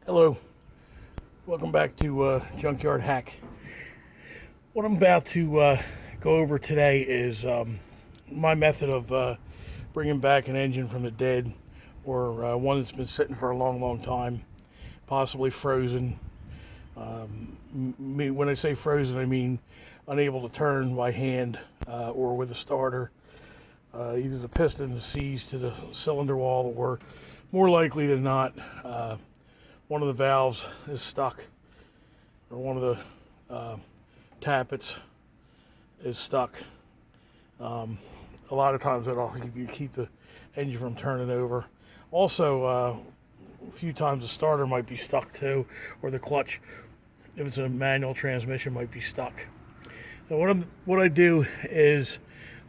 Hello, welcome back to Junkyard Hack. What I'm about to go over today is my method of bringing back an engine from the dead, or one that's been sitting for a long, long time, possibly frozen. When I say frozen, I mean unable to turn by hand or with a starter. Either the piston is seized to the cylinder wall, or more likely than not, one of the valves is stuck, or one of the tappets is stuck. A lot of times you keep the engine from turning over. Also, a few times the starter might be stuck too, or the clutch, if it's a manual transmission, might be stuck. So what I do is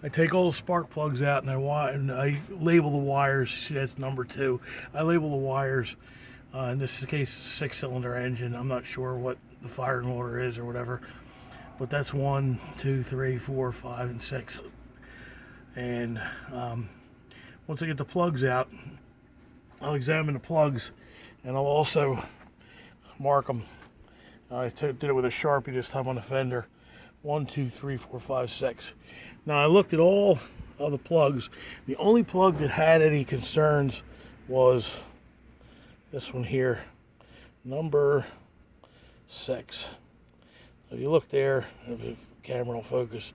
I take all the spark plugs out and I label the wires. You see that's number 2. I label the wires. In this case, it's a 6-cylinder engine. I'm not sure what the firing order is or whatever, but that's 1, 2, 3, 4, 5, and 6. And once I get the plugs out, I'll examine the plugs, and I'll also mark them. I did it with a Sharpie this time on the fender. 1, 2, 3, 4, 5, 6. Now I looked at all of the plugs. The only plug that had any concerns was this one here, number 6. If you look there, if the camera will focus,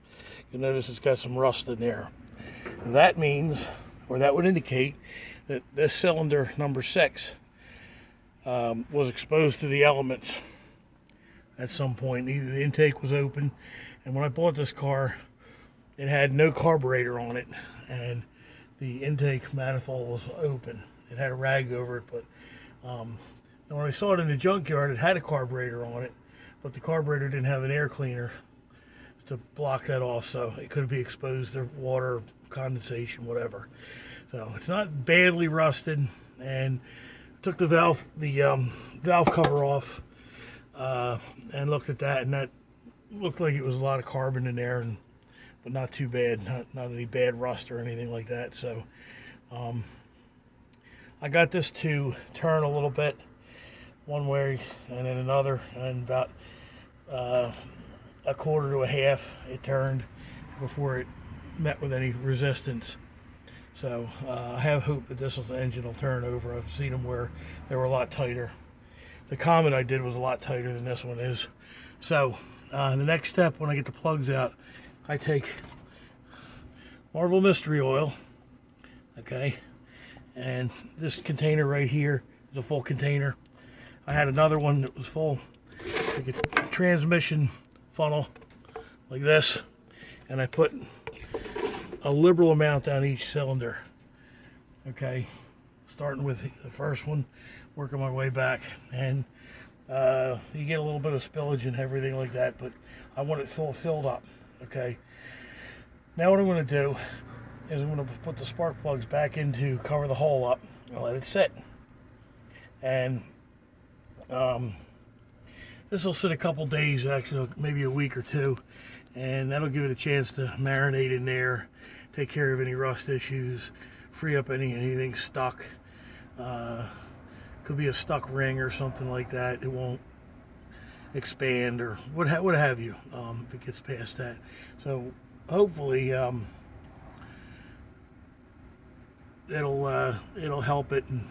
you'll notice it's got some rust in there. That means, or that would indicate, that this cylinder, number 6, was exposed to the elements at some point. Either the intake was open, and when I bought this car, it had no carburetor on it, and the intake manifold was open. It had a rag over it, but when I saw it in the junkyard, it had a carburetor on it, but the carburetor didn't have an air cleaner to block that off, so it could be exposed to water, condensation, whatever. So it's not badly rusted, and took the valve cover off and looked at that, and that looked like it was a lot of carbon in there, but not too bad, not any bad rust or anything like that. So I got this to turn a little bit one way and then another, and about a quarter to a half it turned before it met with any resistance. So I have hope that this engine will turn over. I've seen them where they were a lot tighter. The Comet I did was a lot tighter than this one is. So the next step, when I get the plugs out, I take Marvel Mystery Oil, okay, and this container right here is a full container. I had another one that was full, like a transmission funnel like this, and I put a liberal amount down each cylinder, okay, starting with the first one, working my way back, and you get a little bit of spillage and everything like that, but I want it filled up, okay. Now what I'm going to do is I'm going to put the spark plugs back in to cover the hole up and let it sit. And this will sit a couple days, actually maybe a week or two, and that'll give it a chance to marinate in there, take care of any rust issues, free up anything stuck. Could be a stuck ring or something like that. It won't expand or what have you if it gets past that. So hopefully it'll help it in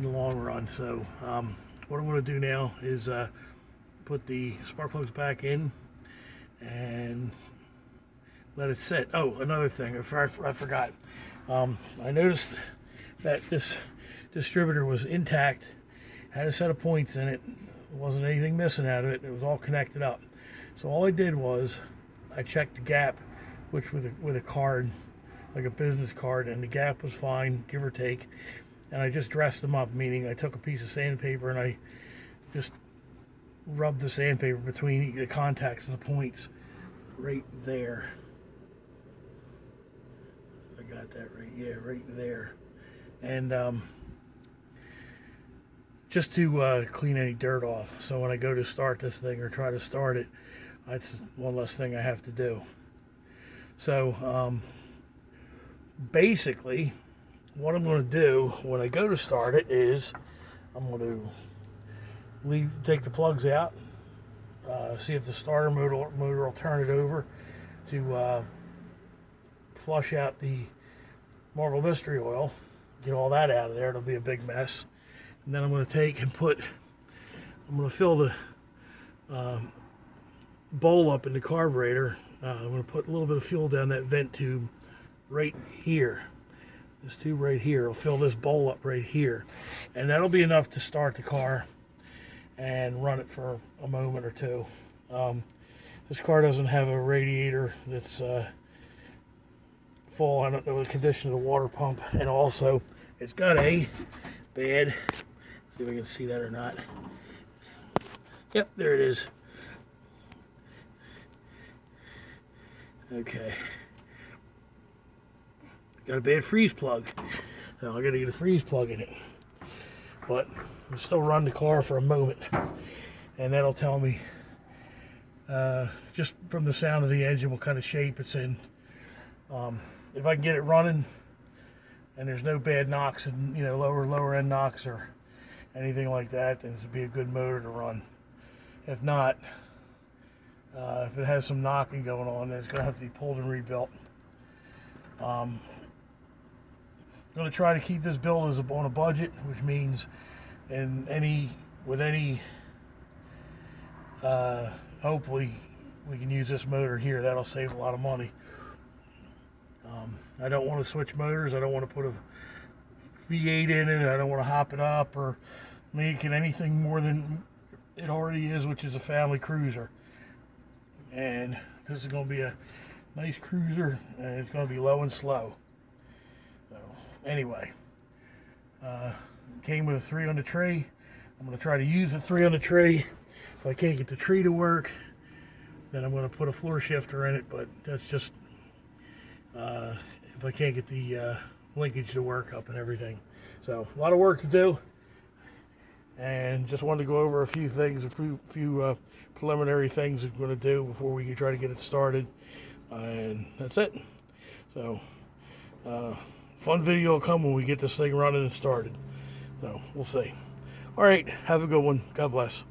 the long run. So what I'm going to do now is put the spark plugs back in and let it sit. Oh, another thing, I forgot. I noticed that this distributor was intact, had a set of points in it, wasn't anything missing out of it, it was all connected up. So all I did was I checked the gap, which with a card, like a business card, and the gap was fine, give or take. And I just dressed them up, meaning I took a piece of sandpaper and I just rubbed the sandpaper between the contacts of the points right there. I got that right, yeah, right there. And just to clean any dirt off. So when I go to start this thing or try to start it, that's one less thing I have to do. So basically, what I'm going to do when I go to start it is I'm going to take the plugs out, see if the starter motor will turn it over to flush out the Marvel Mystery Oil, get all that out of there. It'll be a big mess. And then I'm going to take and I'm going to fill the bowl up in the carburetor. I'm going to put a little bit of fuel down that vent tube right here. This tube right here will fill this bowl up right here. And that'll be enough to start the car and run it for a moment or two. This car doesn't have a radiator that's full. I don't know the condition of the water pump. And also, it's got a bad, see if I can see that or not. Yep, there it is. Okay. Got a bad freeze plug. Now I gotta get a freeze plug in it. But I'll still run the car for a moment. And that'll tell me, just from the sound of the engine, what kind of shape it's in. If I can get it running and there's no bad knocks and lower end knocks or anything like that, then it'd be a good motor to run. If not, if it has some knocking going on, then it's going to have to be pulled and rebuilt. I'm going to try to keep this build on a budget, which means hopefully we can use this motor here. That'll save a lot of money. I don't want to switch motors. I don't want to put a V8 in it. I don't want to hop it up or make it anything more than it already is, which is a family cruiser. And this is going to be a nice cruiser, and it's going to be low and slow. So anyway, came with a 3 on the tree. I'm going to try to use the 3 on the tree. If I can't get the tree to work, then I'm going to put a floor shifter in it, but that's just if I can't get the linkage to work up and everything. So a lot of work to do, and just wanted to go over a few things, a few preliminary things we're going to do before we can try to get it started, and that's it. So fun video will come when we get this thing running and started, so we'll see. All right, have a good one. God bless.